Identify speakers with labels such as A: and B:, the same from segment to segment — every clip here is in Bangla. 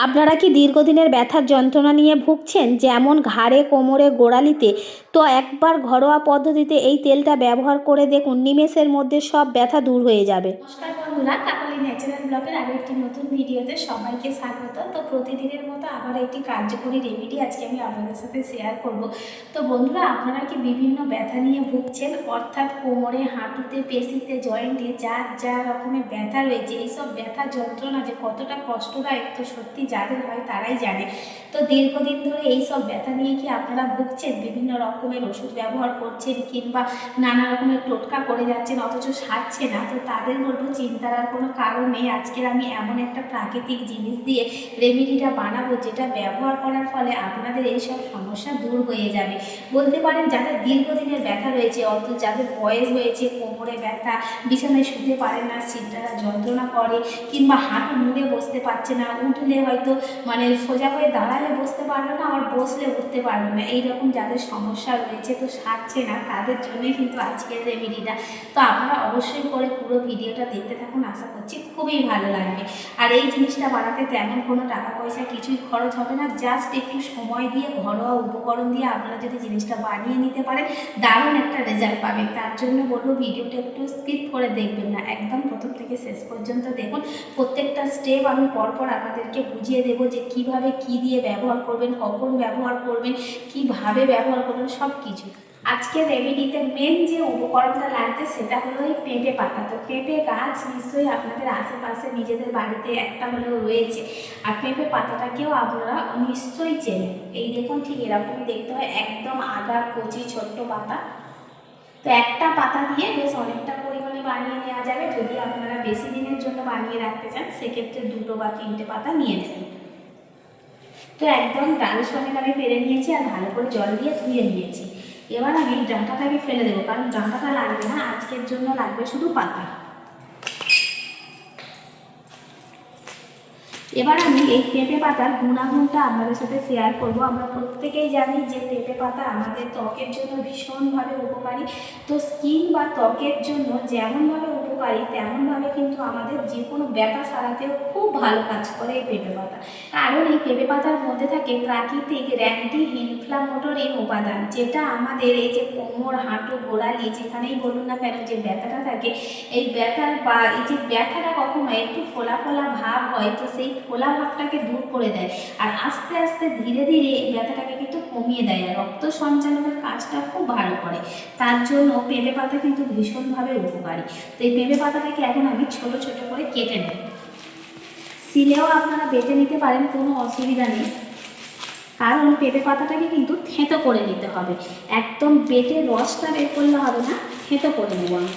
A: আপনারা কি দীর্ঘদিনের ব্যথার যন্ত্রণা নিয়ে ভুগছেন, যেমন ঘাড়ে, কোমরে, গোড়ালিতে? তো একবার ঘরোয়া পদ্ধতিতে এই তেলটা ব্যবহার করে দেখুন, নিমেষের মধ্যে সব ব্যথা দূর হয়ে যাবে।
B: নমস্কার বন্ধুরা, কাকলি ন্যাচারাল ব্লগের আরও একটি নতুন ভিডিওতে সবাইকে স্বাগত। তো প্রতিদিনের মতো আবার একটি কার্যকরী রেমেডি আজকে আমি আপনাদের সাথে শেয়ার করব। তো বন্ধুরা, আপনারা কি বিভিন্ন ব্যথা নিয়ে ভুগছেন, অর্থাৎ কোমরে, হাঁটুতে, পেশিতে, জয়েন্টে যার যা রকমের ব্যথা রয়েছে, এইসব ব্যথা যন্ত্রণা যে কতটা কষ্টদায়ক, তো সত্যি যাদের হয় তারাই জানে। তো দীর্ঘদিন ধরে এইসব ব্যথা নিয়ে কি আপনারা ভুগছেন, বিভিন্ন রকমের ওষুধ ব্যবহার করছেন কিংবা নানা রকমের টোটকা করে যাচ্ছেন অথচ সারছে না, তো তাদের বলবো চিন্তার আর কোনো কারণ নেই। আজকের আমি এমন একটা প্রাকৃতিক জিনিস দিয়ে রেমেডিটা বানাবো, যেটা ব্যবহার করার ফলে আপনাদের এইসব সমস্যা দূর হয়ে যাবে। বলতে পারেন যাদের দীর্ঘদিনের ব্যথা রয়েছে, অত যাদের বয়স হয়েছে, কোমরে ব্যথা, বিছানায় শুতে পারে না, সিটটা যন্ত্রণা করে, কিংবা হাঁটু মুড়ে বসতে পারছে না, উঠলে হয়তো সোজা হয়ে দাঁড়ালে বসতে পারবে না, আবার বসলে উঠতে পারবে না, এইরকম যাদের সমস্যা রয়েছে, তো সারছে না, তাদের জন্যই কিন্তু আজকের রেমেডিটা। তো আপনারা অবশ্যই করে পুরো ভিডিওটা দেখতে থাকুন, আশা করছি খুবই ভালো লাগবে। আর এই জিনিসটা বানাতে তেমন কোনো টাকা পয়সা কিছুই খরচ হবে না, জাস্ট একটু সময় দিয়ে ঘরোয়া উপকরণ দিয়ে আপনারা যদি জিনিসটা বানিয়ে নিতে পারেন, দারুণ একটা রেজাল্ট পাবেন। তার জন্য বলবো ভিডিওটা একটু স্কিপ করে দেখবেন না, একদম প্রথম থেকে শেষ পর্যন্ত দেখুন। প্রত্যেকটা স্টেপ আমি পরপর আপনাদেরকে বুঝিয়ে দেবো যে কিভাবে কি দিয়ে ব্যবহার করবেন, কখন ব্যবহার করবেন, কিভাবে ব্যবহার করবেন, সব কিছু। আজকে রেমেডিতে মেন যে উপকরণটা লাগছে সেটা হলো এই পেঁপে পাতা। তো পেঁপে গাছ নিশ্চয়ই আপনাদের আশেপাশে নিজেদের বাড়িতে একটা হলেও রয়েছে, আর পেঁপে পাতাটাকেও আপনারা নিশ্চয়ই চেনেন। এই দেখুন, ঠিক এরকমই দেখতে হয়, একদম আগা কচি ছোট্ট পাতা। তো একটা পাতা দিয়ে বেশ অনেকটা পরিমাণে বানিয়ে নেওয়া যাবে। যদি আপনারা বেশি দিনের জন্য বানিয়ে রাখতে চান, সেক্ষেত্রে 2 বা 3টে পাতা নিয়ে নেবেন। তো একদম ডাল সমেত আমি পেরে নিয়েছি আর ভালো করে জল দিয়ে ধুয়ে নিয়েছি। এবার আমি ডাঁটাটাকে ফেলে দেবো, কারণ ডাঁটাটা লাগবে না, আজকের জন্য লাগবে শুধু পাতা। এবার আমি এই পেঁপে পাতার গুণাগুণটা আপনাদের সাথে শেয়ার করব। আমরা প্রত্যেকেই জানি যে পেঁপে পাতা আমাদের ত্বকের জন্য ভীষণভাবে উপকারী। তো স্কিন বা ত্বকের জন্য যেমনভাবে উপকারী, তেমনভাবে কিন্তু আমাদের যে কোনো ব্যথা সারাতেও খুব ভালো কাজ করে এই পেঁপে পাতা। কারণ এই পেঁপে পাতার মধ্যে থাকে প্রাকৃতিক অ্যান্টি ইনফ্লামেটরি উপাদান, যেটা আমাদের এই যে কোমর, হাঁটু, গোড়ালি যেখানেই বলুন না কেন যে ব্যথাটা থাকে, এই ব্যথার বা এই যে ব্যথাটা কখনো একটু ফোলা ফোলা ভাব হয়, তো সেই ফোলা ভাবটাকে দূর করে দেয়। আর আস্তে আস্তে ধীরে ধীরে এই ব্যথাটাকে কিন্তু কমিয়ে দেয়, আর রক্ত সঞ্চালনের কাজটা খুব ভালো করে। তার জন্য পেঁপে পাতা কিন্তু ভীষণভাবে উপকারী। তো এই পেঁপে পাতাটাকে এখন আমি ছোট ছোট করে কেটে নেব। শিলেও আপনারা বেটে নিতে পারেন, কোনো অসুবিধা নেই, কারণ পেঁপে পাতাটাকে কিন্তু থেঁতো করে নিতে হবে। একদম বেটে রসটা বের করলে হবে না, থেঁতো করে নেব আমি।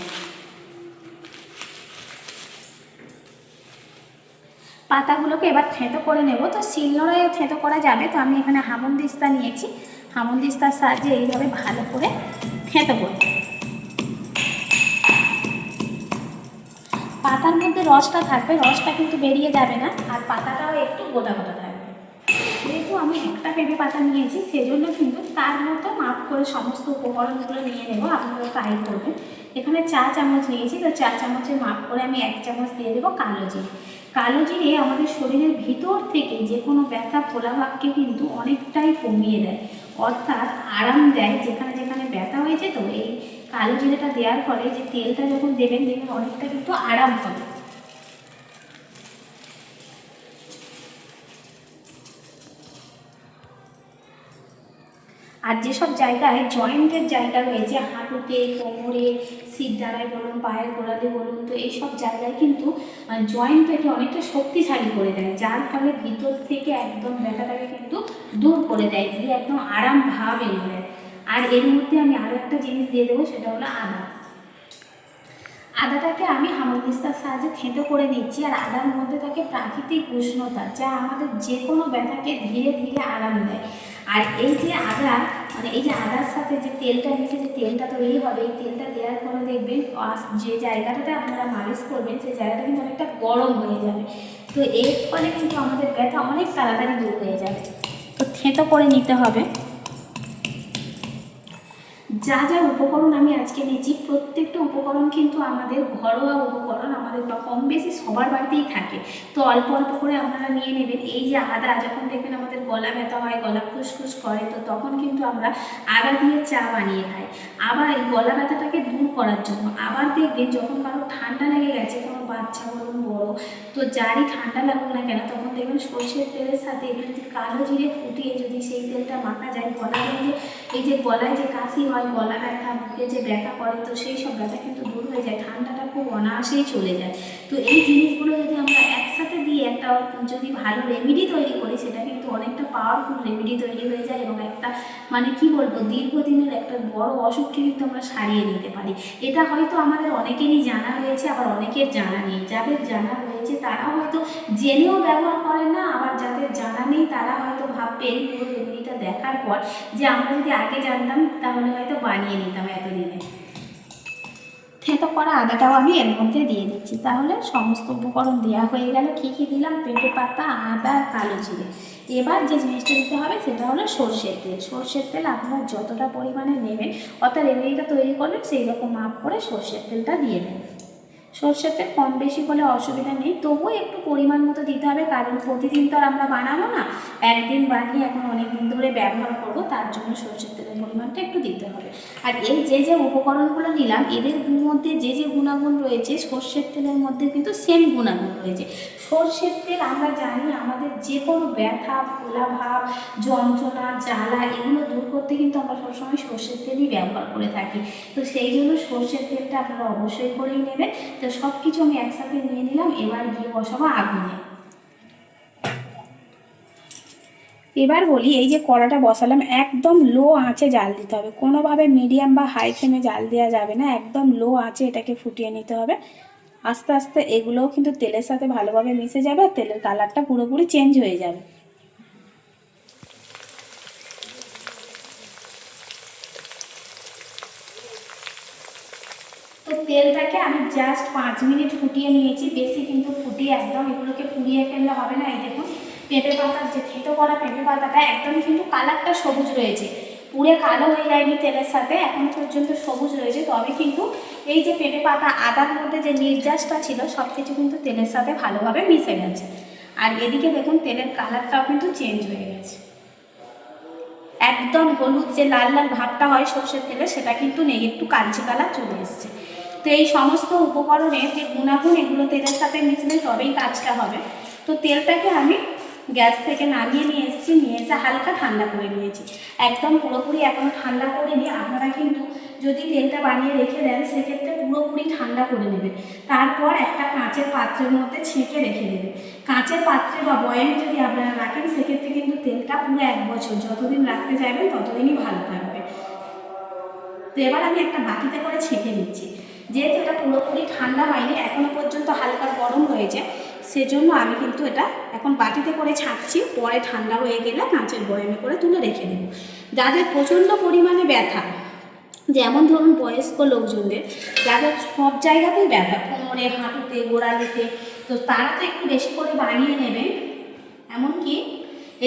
B: পাতাগুলোকে এবার থেঁতো করে নেব। তো শিলনোড়ায় থেঁতো করা যাবে, তো আমি এখানে হামনদিস্তা নিয়েছি, হামনদিস্তার সাহায্যে এইভাবে ভালো করে থেঁতো করব। পাতার মধ্যে রসটা থাকবে, রসটা কিন্তু বেরিয়ে যাবে না, আর পাতাটাও একটু গোটা গোটা থাকবে। যেহেতু আমি একটা পেঁপে পাতা নিয়েছি, সেজন্য কিন্তু তার মতো মাপ করে সমস্ত উপকরণগুলো নিয়ে নেব। আপনারা ট্রাই করবেন। এখানে 4 চামচ নিয়েছি, তো 4 চামচের মাপ করে আমি 1 চামচ দিয়ে দেবো কালো জিরে। কালো জিরে আমাদের শরীরের ভিতর থেকে যে কোনো ব্যথা ফোলাভাবকে কিন্তু অনেকটাই কমিয়ে দেয়, অর্থাৎ আরাম দেয় যেখানে যেখানে ব্যথা হয়েছে। তো এই কালো জিরেটা দেওয়ার ফলে যে তেলটা যখন দেবেন, দেখবেন অনেকটা কিন্তু আরাম হবে। আর যেসব জায়গায় জয়েন্টের জায়গা রয়েছে, হাঁটুতে, কোমরে, সিট দ্বারায় বলুন, পায়ের গোড়াতে বলুন, তো এইসব জায়গায় কিন্তু জয়েন্টটাকে অনেকটা শক্তিশালী করে দেয়, যার ফলে ভিতর থেকে একদম ব্যথাটাকে কিন্তু দূর করে দেয়, দিয়ে একদম আরাম ভাব এনে দেয়। আর এর মধ্যে আমি আরও একটা জিনিস দিয়ে দেবো, সেটা হলো আদা। আদাটাকে আমি হামানদিস্তার সাহায্যে থেঁতো করে নিচ্ছি। আর আদার মধ্যে থাকে প্রাকৃতিক উষ্ণতা, যা আমাদের যে কোনো ব্যথাকে ধীরে ধীরে আরাম দেয়। আর এই যে আদা, এই যে আদার সাথে যে তেলটা মিশে যে তেলটা তৈরি হবে, এই তেলটা দেওয়ার ফলে দেখবেন যে জায়গাটাতে আপনারা মালিশ করবেন, সেই জায়গাটা কিন্তু অনেকটা গরম হয়ে যাবে। তো এর ফলে কিন্তু আমাদের ব্যথা অনেক তাড়াতাড়ি দূর হয়ে যাবে। তো থেঁতো করে নিতে হবে। যা যা উপকরণ আমি আজকে নিয়েছি প্রত্যেকটা উপকরণ কিন্তু আমাদের ঘরোয়া উপকরণ, আমাদের বা কম বেশি সবার বাড়িতেই থাকে। তো অল্প অল্প করে আপনারা নিয়ে নেবেন। এই যে আদা, যখন দেখবেন আমাদের গলা ব্যথা হয়, গলা খুসখুস করে, তো তখন কিন্তু আমরা আদা দিয়ে চা বানিয়ে খাই। আবার এই গলা ব্যথাটাকে দূর করার জন্য আবার দেখবেন যখন কারো ঠান্ডা লেগে গেছে, কোনো বাচ্চা বলুন বড়, তো যারই ঠান্ডা লাগুক না কেন, তখন দেখবেন সর্ষের তেলের সাথে একটু যদি কালো জিরে ফুটিয়ে যদি সেই তেলটা মাখা যায়, গলায় যে এই যে গলায় যে কাশি হয়, গলা ব্যথা, বুকে যে ব্যথা করে, তো সেই সব ব্যথা কিন্তু দূর হয়ে যায়, ঠান্ডাটা খুব অনায়াসেই চলে যায়। তো এই জিনিসগুলো যদি আমরা একসাথে দিয়ে একটা যদি ভালো রেমেডি তৈরি করি, সেটা কিন্তু অনেকটা পাওয়ারফুল রেমেডি তৈরি হয়ে যায় এবং একটা মানে কি বলবো, দীর্ঘদিনের একটা বড় অসুখকে কিন্তু আমরা সারিয়ে নিতে পারি। এটা হয়তো আমাদের অনেকেরই জানা রয়েছে, আবার অনেকের জানা নেই। যাদের জানা রয়েছে তারা হয়তো জেনেও ব্যবহার করেন না, আবার যাদের জানা নেই তারা হয়তো ভাববেন পুরো রেমেডিটা দেখার পর যে আমরা যদি আগে জানতাম তাহলে হয়তো বানিয়ে নিতাম এতদিনে। থেঁতো করা আদাটাও আমি এর মধ্যে দিয়ে দিচ্ছি। তাহলে সমস্ত উপকরণ দেওয়া হয়ে গেল। কী কী দিলাম? পেঁপে পাতা, আদা, কালো জিরে। এবার যে জিনিসটা দিতে হবে সেটা হলো সর্ষের তেল। সর্ষের তেল আপনারা যতটা পরিমাণে নেবেন, অর্থাৎ রেমেডিটা তৈরি করবেন সেই রকম মাপ করে সর্ষের তেলটা দিয়ে দেবেন। সর্ষের তেল কম বেশি হলে অসুবিধা নেই, তবুও একটু পরিমাণ মতো দিতে হবে, কারণ প্রতিদিন তো আর আমরা বানাবো না, একদিন বানিয়ে এখন অনেক দিন ধরে ব্যবহার করব, তার জন্য সর্ষের তেলের পরিমাণটা একটু দিতে হবে। আর এই যে যে উপকরণগুলো নিলাম, এদের মধ্যে যে যে গুণাগুণ রয়েছে সর্ষের তেলের মধ্যে কিন্তু সেম গুণাগুণ রয়েছে। সর্ষের তেল আমরা জানি আমাদের যে কোনো ব্যথা, ফোলাভাব, যন্ত্রণা, জ্বালা এগুলো দূর করতে কিন্তু আমরা সবসময় সর্ষের তেলই ব্যবহার করে থাকি। তো সেই জন্য সর্ষের তেলটা আপনারা অবশ্যই করেই নেবেন। তো সব কিছু আমি একসাথে নিয়ে নিলাম, এবার গিয়ে বসাবো আগুনে। এবার বলি, এই যে কড়াটা বসালাম, একদম লো আঁচে জাল দিতে হবে, কোনোভাবে মিডিয়াম বা হাই ফ্লেমে জাল দেওয়া যাবে না, একদম লো আঁচে এটাকে ফুটিয়ে নিতে হবে। আস্তে আস্তে এগুলোও কিন্তু তেলের সাথে ভালোভাবে মিশে যাবে আর তেলের কালারটা পুরোপুরি চেঞ্জ হয়ে যাবে। তো তেলটাকে আমি জাস্ট 5 মিনিট ফুটিয়ে নিয়েছি, বেশি কিন্তু ফুটিয়ে একদম এগুলোকে পুড়িয়ে ফেললে হবে না। এই দেখুন পেঁপে পাতার যে থেঁতো করা পেঁপে পাতাটা একদম কিন্তু কালারটা সবুজ রয়েছে, পুড়ে কালো হয়ে যায়নি তেলের সাথে, এখনো পর্যন্ত সবুজ রয়েছে। তবে কিন্তু এই যে পেঁপে পাতা, আদার মধ্যে যে নির্যাসটা ছিল সব কিছু কিন্তু তেলের সাথে ভালোভাবে মিশে গেছে। আর এদিকে দেখুন তেলের কালারটাও কিন্তু চেঞ্জ হয়ে গেছে, একদম হলুদ যে লাল লাল ভাবটা হয় সর্ষের তেলে সেটা কিন্তু নেই, একটু কালচে কালার চলে এসছে। তো এই সমস্ত উপকরণের যে গুণাগুণ এগুলো তেলের সাথে মিশলে তবেই কাজটা হবে। তো তেলটাকে আমি গ্যাস থেকে নামিয়ে নিয়ে এসেছি, নিয়ে এসে হালকা ঠান্ডা করে নিয়েছি, একদম পুরোপুরি এখনও ঠান্ডা করে নিয়ে আপনারা কিন্তু যদি তেলটা বানিয়ে রেখে দেন সেক্ষেত্রে পুরোপুরি ঠান্ডা করে নেবেন, তারপর একটা কাঁচের পাত্রের মধ্যে ছেঁকে রেখে দেবেন। কাঁচের পাত্রে বা বয়ামে যদি আপনারা রাখেন সেক্ষেত্রে কিন্তু তেলটা পুরো 1 বছর যতদিন রাখতে চাইবেন ততদিনই ভালো থাকবে। তো এবার আমি একটা বাটিতে করে ছেঁকে নিচ্ছি, যেহেতু এটা পুরোপুরি ঠান্ডা হয়নি, এখনও পর্যন্ত হালকা গরম রয়েছে, সেজন্য আমি কিন্তু এটা এখন বাটিতে করে ছাঁকছি, পরে ঠান্ডা হয়ে গেলে কাঁচের বয়ামে করে তুলে রেখে দেব। যাদের প্রচণ্ড পরিমাণে ব্যথা, যেমন ধরুন বয়স্ক লোকজনদের যাদের সব জায়গাতেই ব্যথা, কোমরে, হাঁটুতে, গোড়ালিতে, তো তারা তো একটু বেশি করে বানিয়ে নেবেন, এমনকি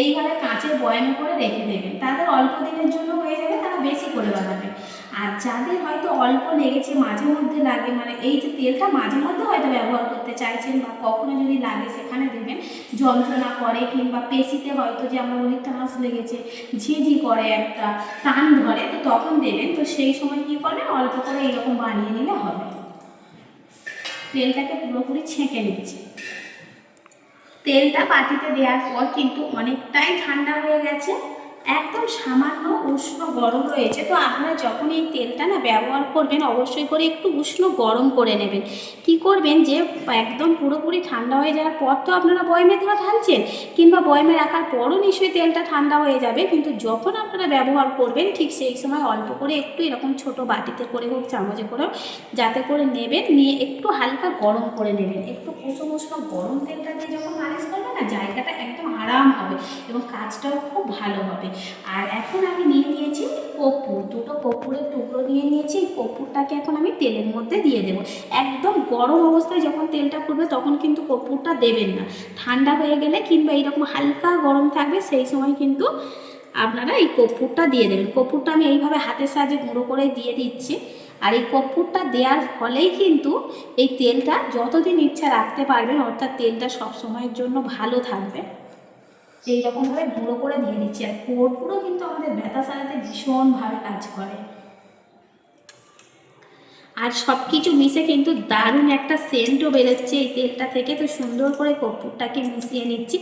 B: এইভাবে কাঁচের বয়ামে করে রেখে দেবেন, তাদের অল্প দিনের জন্য হয়ে যাবে, তারা বেশি করে বানাবেন। আর যাদের হয়তো অল্প লেগেছে, মাঝে মধ্যে লাগে, মানে এই যে তেলটা মাঝে মধ্যে হয়তো ব্যবহার করতে চাইছেন বা কখনো যদি লাগে সেখানে দেবেন, যন্ত্রণা করে কিংবা পেশিতে হয়তো যে আমরা বলি টাঁস লেগেছে, ঝিঝি করে, একটা টান ধরে, তো তখন দেবেন। তো সেই সময় কী করবেন, অল্প করে এরকম বানিয়ে নিলে হবে। তেলটাকে পুরোপুরি ছেঁকে নিচ্ছি। তেলটা বাটিতে দেওয়ার পর কিন্তু অনেকটাই ঠান্ডা হয়ে গেছে, একদম সামান্য উষ্ণ গরম রয়েছে। তো আপনারা যখন এই তেলটা না ব্যবহার করবেন অবশ্যই করে একটু উষ্ণ গরম করে নেবেন। কি করবেন, যে একদম পুরোপুরি ঠান্ডা হয়ে যাওয়ার পর তো আপনারা বয়মে ঢালছেন কিংবা বয়মে রাখার পরও নিশ্চয়ই তেলটা ঠান্ডা হয়ে যাবে, কিন্তু যখন আপনারা ব্যবহার করবেন ঠিক সেই সময় অল্প করে একটু এরকম ছোট বাটিতে করে হোক, চামচে করে হোক, যাতে করে নেবেন, নিয়ে একটু হালকা গরম করে নেবেন। একটু কুসুম উষ্ণ গরম তেলটা দিয়ে যখন মালিশ করবেন না, জায়গাটা একদম আরাম হবে এবং কাজটাও খুব ভালো হবে। আর এখন আমি নিয়ে নিয়েছি কর্পূর, 2টো কর্পূরের টুকরো নিয়ে নিয়েছি। কর্পূরটাকে এখন আমি তেলের মধ্যে দিয়ে দেবো। একদম গরম অবস্থায় যখন তেলটা ফুটবে তখন কিন্তু কর্পূরটা দেবেন না, ঠান্ডা হয়ে গেলে কিংবা এইরকম হালকা গরম থাকবে সেই সময় কিন্তু আপনারা এই কর্পূরটা দিয়ে দেবেন। কর্পূরটা আমি এইভাবে হাতের সাহায্যে গুঁড়ো করে দিয়ে দিচ্ছি। আর এই কর্পূরটা দেওয়ার ফলেই কিন্তু এই তেলটা যতদিন ইচ্ছা রাখতে পারবেন, অর্থাৎ তেলটা সব সময়ের জন্য ভালো থাকবে। এইরকমভাবে গুঁড়ো করে দিয়ে দিচ্ছি। আর কর্পূরও কিন্তু আমাদের ব্যথা সারাতে ভীষণভাবে কাজ করে। আর সব কিছু মিশে কিন্তু দারুণ একটা সেন্টও বেরোচ্ছে এই তেলটা থেকে। তো সুন্দর করে কর্পূরটাকে মিশিয়ে নিচ্ছি।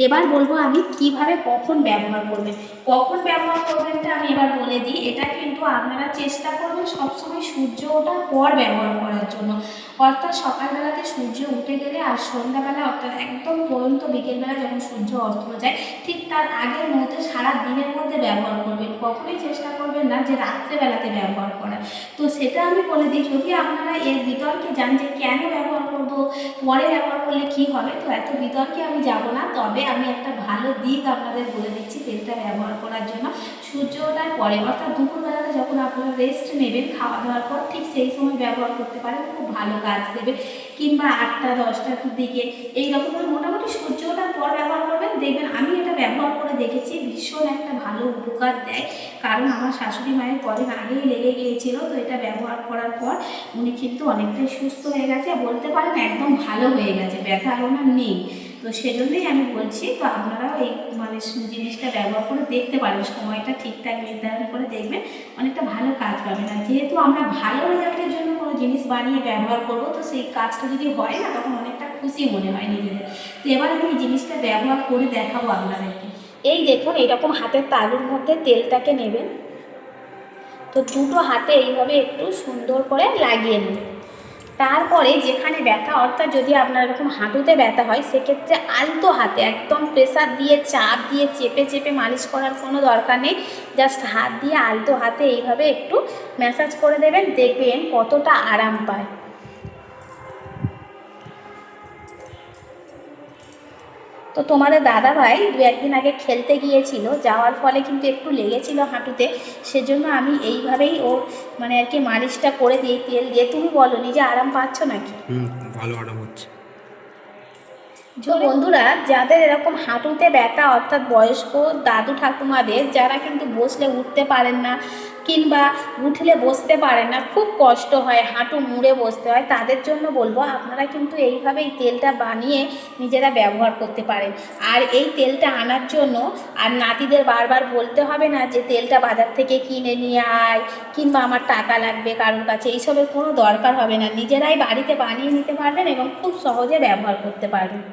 B: এবার বলবো আমি কিভাবে কখন ব্যবহার করবেন। কখন ব্যবহার করবেনটা আমি এবার বলে দিই। এটা কিন্তু আপনারা চেষ্টা করবেন সবসময় সূর্য ওঠার পর ব্যবহার করার জন্য, অর্থাৎ সকালবেলাতে সূর্য উঠে গেলে আর সন্ধ্যাবেলা অর্থাৎ একদম পর্যন্ত বিকেলবেলা যখন সূর্য অস্ত যায় ঠিক তার আগের মধ্যে সারা দিনের মধ্যে ব্যবহার করবেন। কখনোই চেষ্টা করবেন না যে রাত্রেবেলাতে ব্যবহার করা। তো সেটা আমি বলে দিই, যদি আপনারা এর বিতর্কে যান যে কেন ব্যবহার করব, পরে ব্যবহার করলে কি হবে, তো এত বিতর্কে আমি যাব না। তবে আমি একটা ভালো দিক আপনাদের বলে দিচ্ছি তেলটা ব্যবহার করার জন্য। সূর্য ওঠার পরে অর্থাৎ দুপুরবেলাতে যখন আপনারা রেস্ট নেবেন খাওয়া দাওয়ার পর, ঠিক সেই সময় ব্যবহার করতে পারেন, খুব ভালো কাজ দেবে। কিংবা 8টা 10টার দিকে এইরকম মোটামুটি সূর্য ওঠার পর ব্যবহার করবেন। দেখবেন আমি এটা ব্যবহার করে দেখেছি, ভীষণ একটা ভালো উপকার দেয়। কারণ আমার শাশুড়ি মায়ের কদিন আগেই লেগে গিয়েছিল, তো এটা ব্যবহার করার পর উনি কিন্তু অনেকটাই সুস্থ হয়ে গেছে, বলতে পারেন একদম ভালো হয়ে গেছে, ব্যথা আর ওনার নেই। তো সেজন্যই আমি বলছি, তো আপনারাও এই জিনিসটা ব্যবহার করে দেখতে পারেন, সময়টা ঠিকঠাক নির্ধারণ করে দেখবেন, অনেকটা ভালো কাজ পাবেন। আর যেহেতু আমরা ভালো রেজাল্টের জন্য কোনো জিনিস বানিয়ে ব্যবহার করব, তো সেই কাজটা যদি হয় না তখন অনেকটা খুশি মনে হয় নিজেদের। তো এবার আমি এই জিনিসটা ব্যবহার করে দেখাবো আপনাদেরকে। এই দেখুন, এইরকম হাতের তালুর মধ্যে তেলটাকে নেবেন। তো দুটো হাতে এইভাবে একটু সুন্দর করে লাগিয়ে নিন। তারপরে যেখানে ব্যথা, অর্থাৎ যদি আপনার এরকম হাঁটুতে ব্যথা হয় সেক্ষেত্রে আলতো হাতে একদম প্রেসার দিয়ে চাপ দিয়ে চেপে চেপে মালিশ করার কোনো দরকার নেই। জাস্ট হাত দিয়ে আলতো হাতে এইভাবে একটু ম্যাসাজ করে দেবেন, দেখবেন কতটা আরাম পায়। তো তোমাদের দাদাভাই 2-1 দিন আগে খেলতে গিয়েছিল, যাওয়ার ফলে কিন্তু একটু লেগেছিল হাঁটুতে, সেজন্য আমি এইভাবেই ওর মানে আর কি মালিশটা করে দিই তেল দিয়ে। তুমি বলো, নিজে আরাম পাচ্ছ নাকি?
C: ভালো আরাম হচ্ছে।
B: যে বন্ধুরা যাদের এরকম হাঁটুতে ব্যথা, অর্থাৎ বয়স্ক দাদু ঠাকুমাদের, যারা কিন্তু বসলে উঠতে পারেন না কিংবা উঠলে বসতে পারেন না, খুব কষ্ট হয়, হাঁটু মুড়ে বসতে হয়, তাদের জন্য বলবো আপনারা কিন্তু এইভাবে এই তেলটা বানিয়ে নিজেরা ব্যবহার করতে পারেন। আর এই তেলটা আনার জন্য আর নাতিদের বারবার বলতে হবে না যে তেলটা বাজার থেকে কিনে নিয়ে আয় কিংবা আমার টাকা লাগবে কারোর কাছে, এইসবের কোনো দরকার হবে না। নিজেরাই বাড়িতে বানিয়ে নিতে পারবেন এবং খুব সহজে ব্যবহার করতে পারবেন।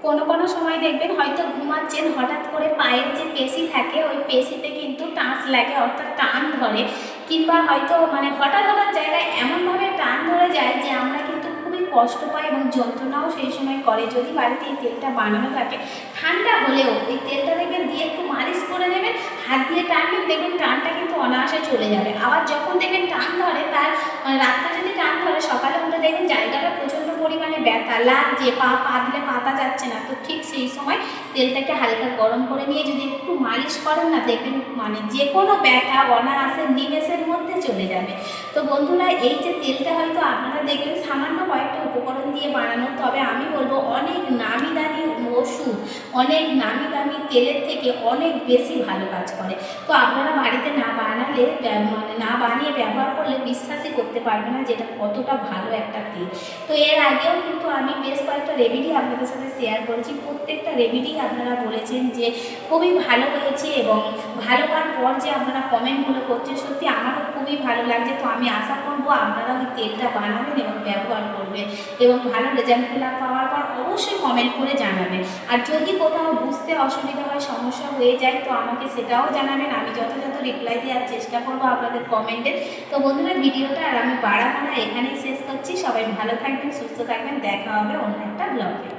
B: কোনো কোনো সময় দেখবেন হয়তো ঘুমাচ্ছেন, হঠাৎ করে পায়ের যে পেশি থাকে ওই পেশিতে কিন্তু টাচ লাগে, অর্থাৎ টান ধরে, কিংবা হয়তো মানে হঠাৎ হঠাৎ জায়গায় এমনভাবে টান ধরে যায় যে আমরা কিন্তু খুবই কষ্ট পাই এবং যন্ত্রণাও সেই সময় করে। যদি বাড়িতে এই তেলটা বানানো থাকে, ঠান্ডা হলেও এই তেলটা দেখবেন দিয়ে একটু মালিশ করে নেবেন, হাত দিয়ে টানবেন, দেখবেন টানটা কিন্তু অনায়াসে চলে যাবে। আবার যখন দেখবেন টান ধরে, তার রাতটা যদি টান ধরে সকালে উঠে দেখবেন জায়গাটা প্রচণ্ড পরিমাণে ব্যথা লাগছে, পা দিলে পাতা যাচ্ছে না, তো ঠিক সেই সময় তেলটাকে হালকা গরম করে নিয়ে যদি একটু মালিশ করেন না, দেখবেন মানে যে কোনো ব্যথা অনায়াসে নিমেষের মধ্যে চলে যাবে। তো বন্ধুরা, এই যে তেলটা হয়তো আপনারা দেখবেন সামান্য কয়েকটা উপকরণ দিয়ে বানানো, তবে আমি বলবো অনেক নামি দামি ওষুধ, অনেক নামি দামি তেলের থেকে অনেক বেশি ভালো কাজ করে। তো আপনারা বাড়িতে না বানালে মানে না বানিয়ে ব্যবহার করলে বিশ্বাসই করতে পারবে না যেটা কতটা ভালো একটা তেল। তো এর আগেও কিন্তু আমি বেশ কয়েকটা রেমেডি আপনাদের সাথে শেয়ার করেছি, প্রত্যেকটা রেমেডি আপনারা বলেছেন যে খুবই ভালো হয়েছে এবং ভালো হওয়ার পর যে আপনারা কমেন্টগুলো করছেন, সত্যি আমারও খুবই ভালো লাগছে। তো আমি আশা করবো আপনারা ওই তেলটা বানাবেন এবং ব্যবহার করবেন এবং ভালো রেজাল্টগুলো পাওয়ার পর অবশ্যই কমেন্ট করে জানাবেন। আর যদি কোথাও বুঝতে অসুবিধা হয়, সমস্যা হয়ে যায়, তো আমাকে সেটাও জানাবেন, আমি যথাযথ রিপ্লাই দেওয়ার চেষ্টা করবো আপনাদের কমেন্টে। তো বন্ধুরা, ভিডিওটা আর আমি বাড়াবো না, এখানেই শেষ করছি। সবাই ভালো থাকবেন, সুস্থ থাকবেন, দেখা হবে অন্য একটা ব্লগে।